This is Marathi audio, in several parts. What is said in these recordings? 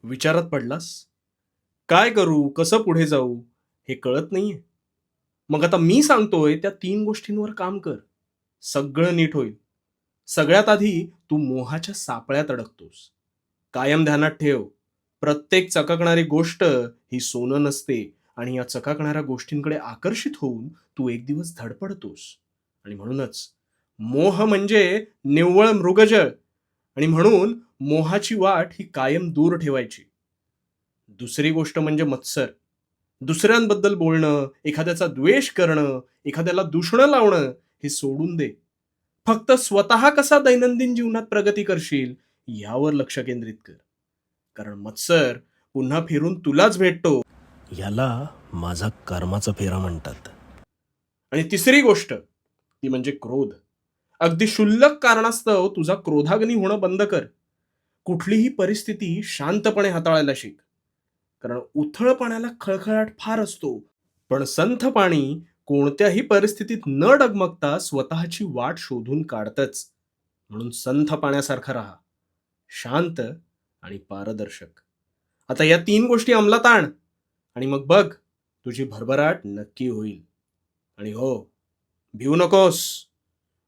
विचारात पडलास? काय करू, कसं पुढे जाऊ, हे कळत नाहीये. मग आता मी सांगतोय त्या 3 गोष्टींवर काम कर. सगळं नीट होईल. सगळ्यात आधी तू मोहाच्या सापळ्यात अडकतोस. कायम ध्यानात ठेव, प्रत्येक चकाकणारी गोष्ट ही सोनं नसते आणि या चकाकणाऱ्या गोष्टींकडे आकर्षित होऊन तू एक दिवस धडपडतोस. आणि म्हणूनच मोह म्हणजे निव्वळ मृगजळ आणि म्हणून मोहाची वाट ही कायम दूर ठेवायची. दुसरी गोष्ट म्हणजे मत्सर. दुसऱ्यांबद्दल बोलणं, एखाद्याचा द्वेष करणं, एखाद्याला दूषणं लावणं हे सोडून दे. फक्त स्वतः कसा दैनंदिन जीवनात प्रगती करशील यावर लक्ष केंद्रित कर. कारण मत्सर पुन्हा फिरून तुलाच भेटतो. याला माझा कर्माचा फेरा म्हणतात. आणि तिसरी गोष्ट ती म्हणजे क्रोध. अगदी क्षुल्लक कारणास्तव तुझा क्रोधाग्नी होणं बंद कर. कुठलीही परिस्थिती शांतपणे हाताळायला शिक. कारण उथळ पाण्याला खळखळाट फार असतो, पण संथ पाणी कोणत्याही परिस्थितीत न डगमगता स्वतःची वाट शोधून काढतच. म्हणून संथ पाण्यासारखा राहा, शांत आणि पारदर्शक. आता या 3 गोष्टी अंमलात आण आणि मग बघ, तुझी भरभराट नक्की होईल. आणि हो, भिवू नकोस.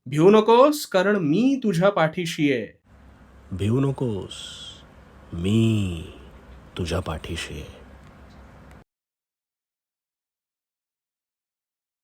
भिवू नकोस, कारण मी तुझ्या पाठीशी आहे. भिवू नकोस, मी तुझ्या पाठीशी आहे.